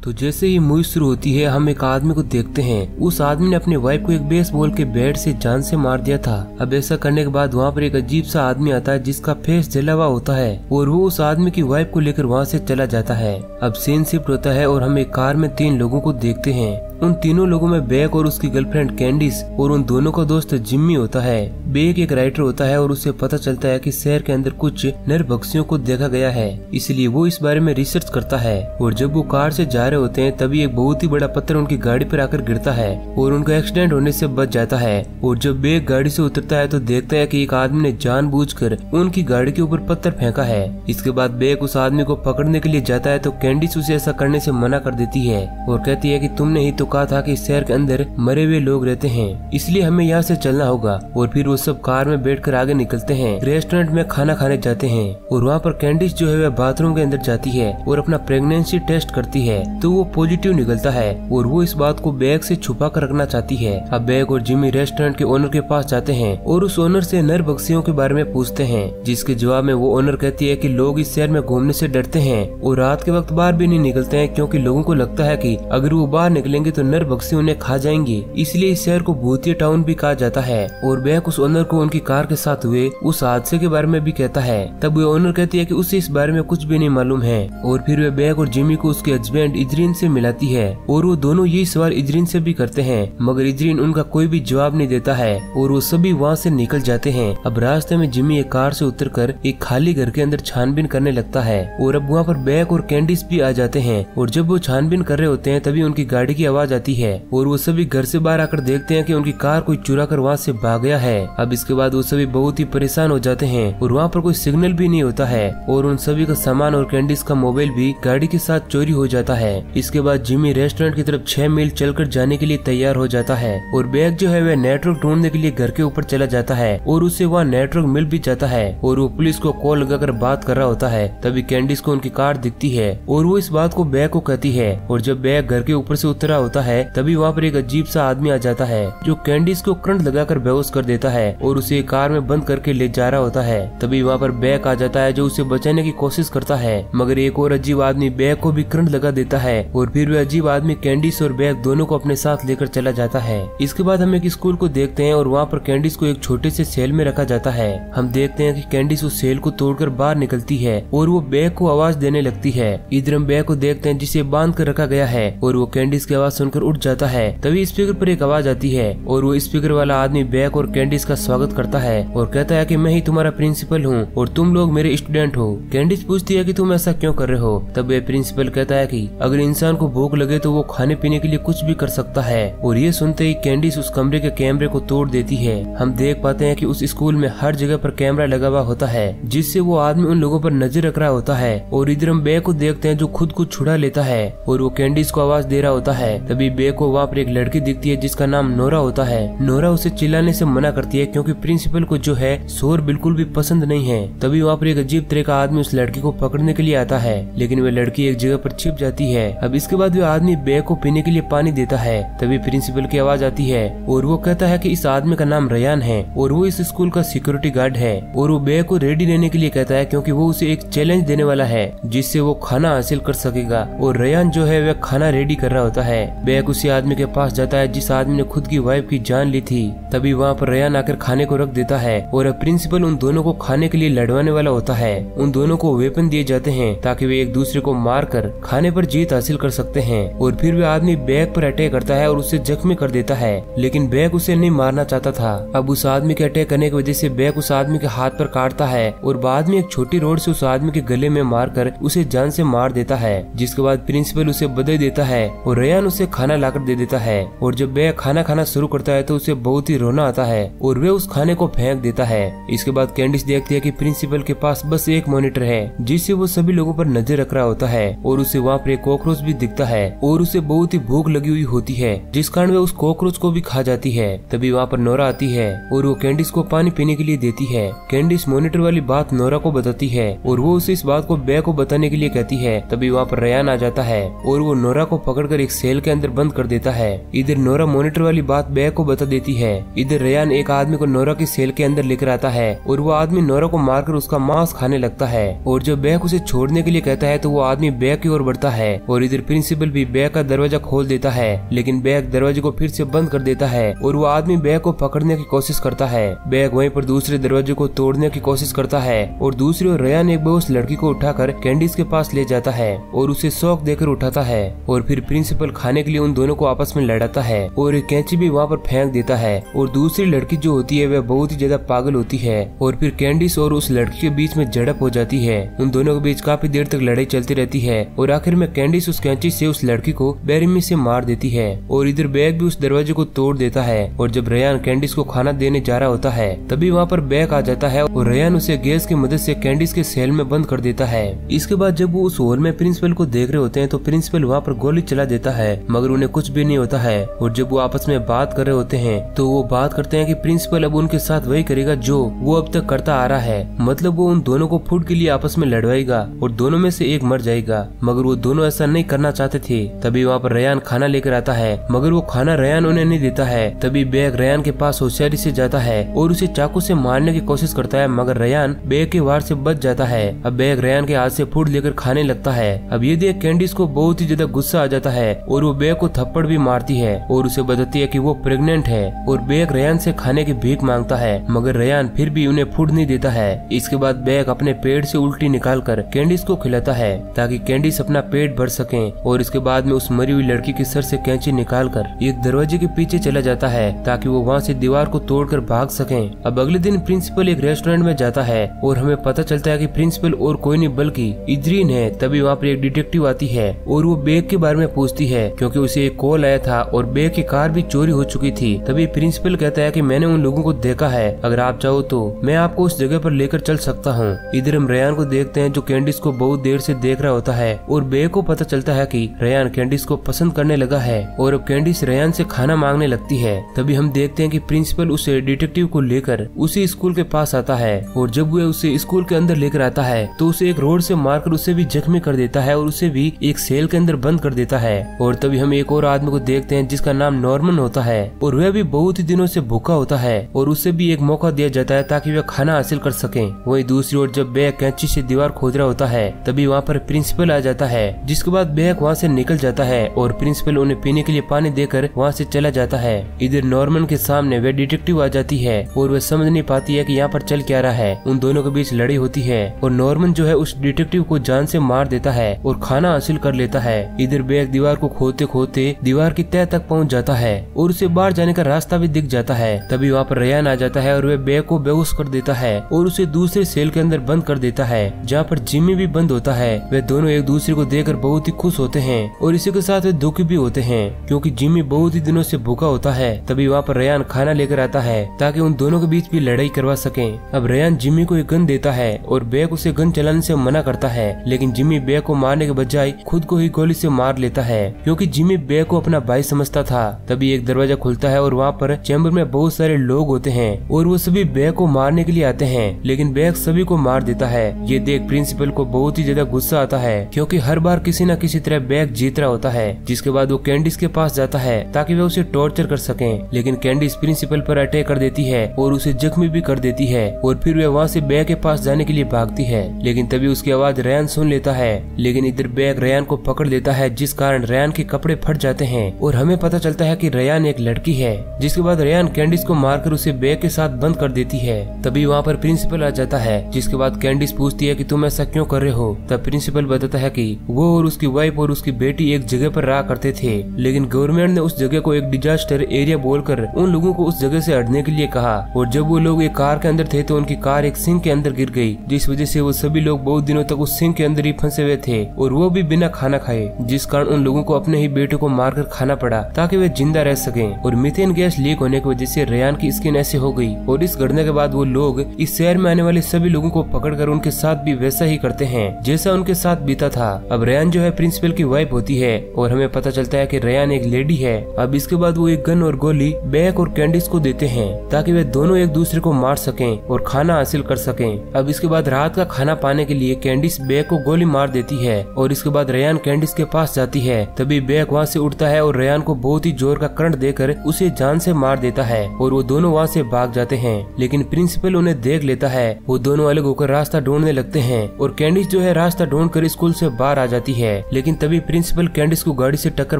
तो जैसे ही मूवी शुरू होती है हम एक आदमी को देखते हैं। उस आदमी ने अपनी वाइफ को एक बेसबॉल के बैट से जान से मार दिया था। अब ऐसा करने के बाद वहाँ पर एक अजीब सा आदमी आता है जिसका फेस जला हुआ होता है और वो उस आदमी की वाइफ को लेकर वहाँ से चला जाता है। अब सीन शिफ्ट होता है और हम एक कार में 3 लोगों को देखते हैं। उन तीनों लोगों में बेक और उसकी गर्लफ्रेंड कैंडिस और उन दोनों का दोस्त जिम्मी होता है। बेक एक राइटर होता है और उसे पता चलता है कि शहर के अंदर कुछ नरभक्षियों को देखा गया है, इसलिए वो इस बारे में रिसर्च करता है। और जब वो कार से जा रहे होते हैं तभी एक बहुत ही बड़ा पत्थर उनकी गाड़ी पर आकर गिरता है और उनका एक्सीडेंट होने से बच जाता है। और जब बेक गाड़ी से उतरता है तो देखता है कि एक आदमी ने जानबूझकर उनकी गाड़ी के ऊपर पत्थर फेंका है। इसके बाद बेक उस आदमी को पकड़ने के लिए जाता है तो कैंडिस उसे ऐसा करने से मना कर देती है और कहती है कि तुमने ही तो कहा था कि शहर के अंदर मरे हुए लोग रहते हैं, इसलिए हमें यहाँ से चलना होगा। और फिर वो सब कार में बैठकर आगे निकलते हैं। रेस्टोरेंट में खाना खाने जाते हैं और वहाँ पर कैंडिस जो है वह बाथरूम के अंदर जाती है और अपना प्रेगनेंसी टेस्ट करती है तो वो पॉजिटिव निकलता है और वो इस बात को बैग से छुपा कर रखना चाहती है। अब बैग और जिमी रेस्टोरेंट के ओनर के पास जाते हैं और उस ओनर से नरभक्षियों के बारे में पूछते हैं, जिसके जवाब में वो ओनर कहती है कि लोग इस शहर में घूमने से डरते हैं और रात के वक्त बाहर भी नहीं निकलते हैं क्योंकि लोगों को लगता है कि अगर वो बाहर निकलेंगे तो नरभक्षी उन्हें खा जाएंगे, इसलिए इस शहर को भूतिया टाउन भी कहा जाता है। और बैग उस ओनर को उनकी कार के साथ हुए उस हादसे के बारे में भी कहता है। तब वो ओनर कहती है कि उसे इस बारे में कुछ भी नहीं मालूम है। और फिर वे बैग और जिमी को उसके हस्बैंड इजरीन से मिलाती है और वो दोनों यही सवाल इजरीन से भी करते हैं, मगर इजरीन उनका कोई भी जवाब नहीं देता है और वो सभी वहाँ से निकल जाते हैं। अब रास्ते में जिमी एक कार से उतरकर एक खाली घर के अंदर छानबीन करने लगता है और अब वहाँ पर बैग और कैंडिस भी आ जाते हैं। और जब वो छानबीन कर रहे होते हैं तभी उनकी गाड़ी की आवाज आती है और वो सभी घर से बाहर आकर देखते हैं कि उनकी कार कोई चुरा कर वहाँ से भाग गया है। अब इसके बाद वो सभी बहुत ही परेशान हो जाते हैं और वहाँ पर कोई सिग्नल भी नहीं होता है और उन सभी का सामान और कैंडिस का मोबाइल भी गाड़ी के साथ चोरी हो जाता है। इसके बाद जिमी रेस्टोरेंट की तरफ 6 मील चलकर जाने के लिए तैयार हो जाता है और बैग जो है वह नेटवर्क ढूंढने के लिए घर के ऊपर चला जाता है और उसे वहाँ नेटवर्क मिल भी जाता है और वो पुलिस को कॉल लगाकर बात कर रहा होता है। तभी कैंडिस को उनकी कार दिखती है और वो इस बात को बैग को कहती है और जब बैग घर के ऊपर से उतरा होता है तभी वहाँ पर एक अजीब सा आदमी आ जाता है जो कैंडिस को करंट लगाकर बेहोश कर देता है और उसे कार में बंद करके ले जा रहा होता है। तभी वहाँ पर बैग आ जाता है जो उसे बचाने की कोशिश करता है, मगर एक और अजीब आदमी बैग को भी करंट लगा देता है और फिर वह अजीब आदमी कैंडिस और बैग दोनों को अपने साथ लेकर चला जाता है। इसके बाद हम एक स्कूल को देखते हैं और वहाँ पर कैंडिस को एक छोटे से सेल में रखा जाता है। हम देखते हैं कि कैंडिस उस सेल को तोड़कर बाहर निकलती है और वो बैग को आवाज देने लगती है। इधर हम बैग को देखते हैं जिसे बांध कर रखा गया है और वो कैंडिस की आवाज सुनकर उठ जाता है। तभी स्पीकर पर एक आवाज आती है और वो स्पीकर वाला आदमी बैग और कैंडिस का स्वागत करता है और कहता है कि मैं ही तुम्हारा प्रिंसिपल हूँ और तुम लोग मेरे स्टूडेंट हो। कैंडिस पूछती है कि तुम ऐसा क्यों कर रहे हो। तब वह प्रिंसिपल कहता है कि अगर इंसान को भूख लगे तो वो खाने पीने के लिए कुछ भी कर सकता है। और ये सुनते ही कैंडिस उस कमरे के कैमरे को तोड़ देती है। हम देख पाते हैं कि उस स्कूल में हर जगह पर कैमरा लगा हुआ होता है जिससे वो आदमी उन लोगों पर नजर रख रहा होता है। और इधर हम बैग को देखते हैं जो खुद को छुड़ा लेता है और वो कैंडिस को आवाज दे रहा होता है। तभी बैग को वहाँ पर एक लड़की दिखती है जिसका नाम नोरा होता है। नोरा उसे चिल्लाने से मना करती है क्योंकि प्रिंसिपल को जो है शोर बिल्कुल भी पसंद नहीं है। तभी वहाँ पर एक अजीब तरह का आदमी उस लड़की को पकड़ने के लिए आता है लेकिन वह लड़की एक जगह पर छिप जाती है। अब इसके बाद वह आदमी बैग को पीने के लिए पानी देता है। तभी प्रिंसिपल की आवाज आती है और वो कहता है कि इस आदमी का नाम रयान है और वो इस स्कूल का सिक्योरिटी गार्ड है और वो बैग को रेडी रहने के लिए कहता है क्योंकि वो उसे एक चैलेंज देने वाला है जिससे वो खाना हासिल कर सकेगा। और रयान जो है वह खाना रेडी कर रहा होता है। बैग उसी आदमी के पास जाता है जिस आदमी ने खुद की वाइफ की जान ली थी। तभी वहाँ पर रयान आकर खाने को रख देता है और प्रिंसिपल उन दोनों को खाने के लिए लड़वाने वाला होता है। उन दोनों को वेपन दिए जाते हैं ताकि वे एक दूसरे को मार कर खाने पर जीत हासिल कर सकते हैं। और फिर वह आदमी बैग पर अटैक करता है और उसे जख्मी कर देता है लेकिन बैग उसे नहीं मारना चाहता था। अब उस आदमी के अटैक करने की वजह से बैग उस आदमी के हाथ पर काटता है और बाद में एक छोटी रोड से उस आदमी के गले में मारकर उसे जान से मार देता है। जिसके बाद प्रिंसिपल उसे बधाई देता है और रयान उसे खाना लाकर दे देता है। और जब बैग खाना खाना शुरू करता है तो उसे बहुत ही रोना आता है और वे उस खाने को फेंक देता है। इसके बाद कैंडिस देखती है कि प्रिंसिपल के पास बस एक मॉनिटर है जिससे वो सभी लोगों पर नजर रख रहा होता है और उसे वहाँ पर एक कॉकरोच भी दिखता है और उसे बहुत ही भूख लगी हुई होती है जिस कारण वे उस कॉकरोच को भी खा जाती है। तभी वहाँ पर नोरा आती है और वो कैंडिस को पानी पीने के लिए देती है। कैंडिस मॉनिटर वाली बात नोरा को बताती है और वो उसे इस बात को बैग को बताने के लिए कहती है। तभी वहाँ पर रयान आ जाता है और वो नोरा को पकड़कर एक सेल के अंदर अंदर बंद कर देता है। इधर नोरा मॉनिटर वाली बात बैग को बता देती है। इधर रेयान एक आदमी को नोरा की सेल के अंदर लेकर आता है और वो आदमी नोरा को मारकर उसका मांस खाने लगता है। और जब बैग उसे छोड़ने के लिए कहता है तो वो आदमी बैग की ओर बढ़ता है और इधर प्रिंसिपल भी बैग का दरवाजा खोल देता है, लेकिन बैग दरवाजे को फिर से बंद कर देता है और वो आदमी बैग को पकड़ने की कोशिश करता है। बैग वहीं पर दूसरे दरवाजे को तोड़ने की कोशिश करता है और दूसरी ओर रेयान एक बेहोश लड़की को उठाकर कैंडिस के पास ले जाता है और उसे शॉक देकर उठाता है और फिर प्रिंसिपल खाने के लिए उन दोनों को आपस में लड़ाता है और एक कैंची भी वहाँ पर फेंक देता है। और दूसरी लड़की जो होती है वह बहुत ही ज्यादा पागल होती है और फिर कैंडिस और उस लड़की के बीच में झड़प हो जाती है। उन दोनों के बीच काफी देर तक लड़ाई चलती रहती है और आखिर में कैंडिस उस कैंची से उस लड़की को बेरहमी से मार देती है और इधर बैग भी उस दरवाजे को तोड़ देता है। और जब रेयान कैंडिस को खाना देने जा रहा होता है तभी वहाँ पर बैग आ जाता है और रेयान उसे गैस की मदद से कैंडिस के सेल में बंद कर देता है। इसके बाद जब वो उस हॉल में प्रिंसिपल को देख रहे होते हैं तो प्रिंसिपल वहाँ पर गोली चला देता है मगर उन्हें कुछ भी नहीं होता है। और जब वो आपस में बात कर रहे होते हैं तो वो बात करते हैं कि प्रिंसिपल अब उनके साथ वही करेगा जो वो अब तक करता आ रहा है, मतलब वो उन दोनों को फूड के लिए आपस में लड़वाएगा और दोनों में से एक मर जाएगा। मगर वो दोनों ऐसा नहीं करना चाहते थे। तभी वहाँ पर रेयान खाना लेकर आता है मगर वो खाना रेयान उन्हें नहीं देता है। तभी बैग रेयान के पास होशियारी से जाता है और उसे चाकू से मारने की कोशिश करता है मगर रेयान बैग के वार से बच जाता है। अब बैग रेयान के हाथ से फूड लेकर खाने लगता है। अब ये देख कैंडिस को बहुत ही ज्यादा गुस्सा आ जाता है और वो बैग को थप्पड़ भी मारती है और उसे बताती है कि वो प्रेग्नेंट है और बैग रेयान से खाने की भीख मांगता है मगर रेयान फिर भी उन्हें फूड नहीं देता है। इसके बाद बैग अपने पेट से उल्टी निकालकर कैंडिस को खिलाता है ताकि कैंडिस अपना पेट भर सके और इसके बाद में उस मरी हुई लड़की के सर से कैंची निकालकर एक दरवाजे के पीछे चला जाता है ताकि वो वहाँ से दीवार को तोड़कर भाग सके। अब अगले दिन प्रिंसिपल एक रेस्टोरेंट में जाता है और हमें पता चलता है कि प्रिंसिपल और कोई नहीं बल्कि इद्रीन है। तभी वहाँ पर एक डिटेक्टिव आती है और वो बैग के बारे में पूछती है क्योंकि उसे एक कॉल आया था और बैग की कार भी चोरी हो चुकी थी। तभी प्रिंसिपल कहता है कि मैंने उन लोगों को देखा है, अगर आप चाहो तो मैं आपको उस जगह पर लेकर चल सकता हूँ। इधर हम रेयान को देखते हैं जो कैंडिस को बहुत देर से देख रहा होता है और बैग को पता चलता है कि रेयान कैंडिस को पसंद करने लगा है और अब कैंडिस रेयान से खाना मांगने लगती है। तभी हम देखते हैं कि प्रिंसिपल उसे डिटेक्टिव को लेकर उसी स्कूल के पास आता है और जब वह उसे स्कूल के अंदर लेकर आता है तो उसे एक रोड से मारकर उसे भी जख्मी कर देता है और उसे भी एक सेल के अंदर बंद कर देता है। और तभी हम एक और आदमी को देखते हैं जिसका नाम नॉर्मन होता है और वह भी बहुत ही दिनों से भूखा होता है और उसे भी एक मौका दिया जाता है ताकि वह खाना हासिल कर सके। वहीं दूसरी ओर जब बैग कैंची से दीवार खोद रहा होता है तभी वहाँ पर प्रिंसिपल आ जाता है जिसके बाद बैग वहाँ से निकल जाता है और प्रिंसिपल उन्हें पीने के लिए पानी देकर वहाँ से चला जाता है। इधर नॉर्मन के सामने वह डिटेक्टिव आ जाती है और वह समझ नहीं पाती है कि यहाँ पर चल क्या रहा है। उन दोनों के बीच लड़ाई होती है और नॉर्मन जो है उस डिटेक्टिव को जान से मार देता है और खाना हासिल कर लेता है। इधर बैग दीवार को खोदते खोदते दीवार की तह तक पहुँच जाता है और उसे बाहर जाने का रास्ता भी दिख जाता है। तभी वहाँ पर रेयान आ जाता है और वह बैग को बेहोश कर देता है और उसे दूसरे सेल के अंदर बंद कर देता है जहाँ पर जिम्मी भी बंद होता है। वे दोनों एक दूसरे को देखकर बहुत ही खुश होते हैं और इसी के साथ वे दुखी भी होते हैं क्योंकि जिम्मी बहुत ही दिनों से भूखा होता है। तभी वहाँ पर रेयान खाना लेकर आता है ताकि उन दोनों के बीच भी लड़ाई करवा सके। अब रेयान जिम्मी को एक गन देता है और बैग उसे गन चलाने से मना करता है लेकिन जिम्मी बैग को मारने के बजाय खुद को ही गोली से मार लेता है क्योंकि जिम्मी बैग को अपना भाई समझता था। तभी एक दरवाजा खुलता है और वहाँ पर चैम्बर में बहुत सारे लोग होते हैं और वो सभी बैग को मारने के लिए आते हैं लेकिन बैग सभी को मार देता है। ये देख प्रिंसिपल को बहुत ही ज्यादा गुस्सा आता है क्योंकि हर बार किसी न किसी तरह बैग जीत रहा होता है। जिसके बाद वो कैंडिस के पास जाता है ताकि वे उसे टॉर्चर कर सकें लेकिन कैंडिस प्रिंसिपल पर अटैक कर देती है और उसे जख्मी भी कर देती है और फिर वे वहाँ से बैग के पास जाने के लिए भागती है लेकिन तभी उसकी आवाज रेयान सुन लेता है लेकिन इधर बैग रेयान को पकड़ लेता है जिस कारण रेयान के कपड़े फट जाते हैं और हमें पता चलता है कि रेयान एक लड़की है। जिसके बाद रेयान कैंडिस को मारकर उसे बैग के साथ बंद कर देती है। तभी वहाँ पर प्रिंसिपल आ जाता है जिसके बाद कैंडिस पूछती है कि तुम ऐसा क्यों कर रहे हो। तब प्रिंसिपल बताता है कि वो और उसकी वाइफ और उसकी बेटी एक जगह पर रहा करते थे लेकिन गवर्नमेंट ने उस जगह को एक डिजास्टर एरिया बोलकर उन लोगों को उस जगह से हटने के लिए कहा और जब वो लोग एक कार के अंदर थे तो उनकी कार एक सिंक के अंदर गिर गई जिस वजह से वो सभी लोग बहुत दिनों तक उस सिंक के अंदर ही फंसे हुए थे और वो भी बिना खाना खाए जिस कारण उन लोगों को अपने ही बेटे को मारकर खाना पड़ा ताकि वे जिंदा रह सकें। और मीथेन गैस लीक होने की वजह से रेयान की स्किन ऐसे हो गई और इस घटना के बाद वो लोग इस शहर में आने वाले सभी लोगों को पकड़कर उनके साथ भी वैसा ही करते हैं जैसा उनके साथ बीता था। अब रेयान जो है प्रिंसिपल की वाइफ होती है और हमें पता चलता है कि रेयान एक लेडी है। अब इसके बाद वो एक गन और गोली बैग और कैंडिस को देते हैं ताकि वे दोनों एक दूसरे को मार सकें और खाना हासिल कर सकें। अब इसके बाद रात का खाना पाने के लिए कैंडिस बैग को गोली मार देती है और इसके बाद रेयान कैंडिस के पास जाती है। तभी बैग बैक वहाँ से उठता है और रेयान को बहुत ही जोर का करंट देकर उसे जान से मार देता है और वो दोनों वहाँ से भाग जाते हैं। लेकिन प्रिंसिपल उन्हें देख लेता है। वो दोनों अलग होकर रास्ता ढूंढने लगते हैं और कैंडिस जो है रास्ता ढूंढकर स्कूल से बाहर आ जाती है। लेकिन तभी प्रिंसिपल कैंडिस को गाड़ी से टक्कर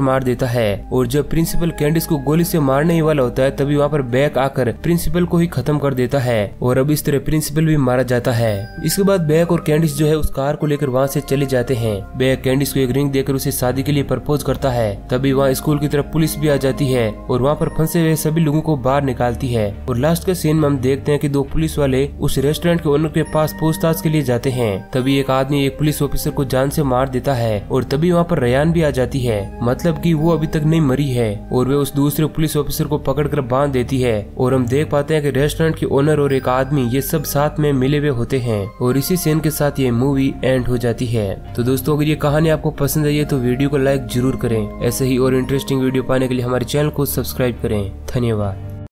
मार देता है और जब प्रिंसिपल कैंडिस को गोली से मारने ही वाला होता है तभी वहाँ पर बैक आकर प्रिंसिपल को ही खत्म कर देता है और अब इस तरह प्रिंसिपल भी मारा जाता है। इसके बाद बैक और कैंडिस जो है उस कार को लेकर वहाँ से चले जाते हैं। बैक कैंडिस को एक रिंग देकर उसे शादी के लिए प्रपोज करता है। तभी वहाँ स्कूल की तरफ पुलिस भी आ जाती है और वहाँ पर फंसे हुए सभी लोगों को बाहर निकालती है। और लास्ट के सीन में हम देखते हैं कि दो पुलिस वाले उस रेस्टोरेंट के ओनर के पास पूछताछ के लिए जाते हैं। तभी एक आदमी एक पुलिस ऑफिसर को जान से मार देता है और तभी वहाँ पर रेयान भी आ जाती है, मतलब कि वो अभी तक नहीं मरी है और वे उस दूसरे पुलिस ऑफिसर को पकड़कर बांध देती है। और हम देख पाते हैं कि रेस्टोरेंट के ओनर और एक आदमी ये सब साथ में मिले हुए होते हैं और इसी सीन के साथ ये मूवी एंड हो जाती है। तो दोस्तों अगर ये कहानी आपको पसंद आई है तो वीडियो को लाइक जरूर करें। ऐसे ही और इंटरेस्टिंग वीडियो पाने के लिए हमारे चैनल को सब्सक्राइब करें। धन्यवाद।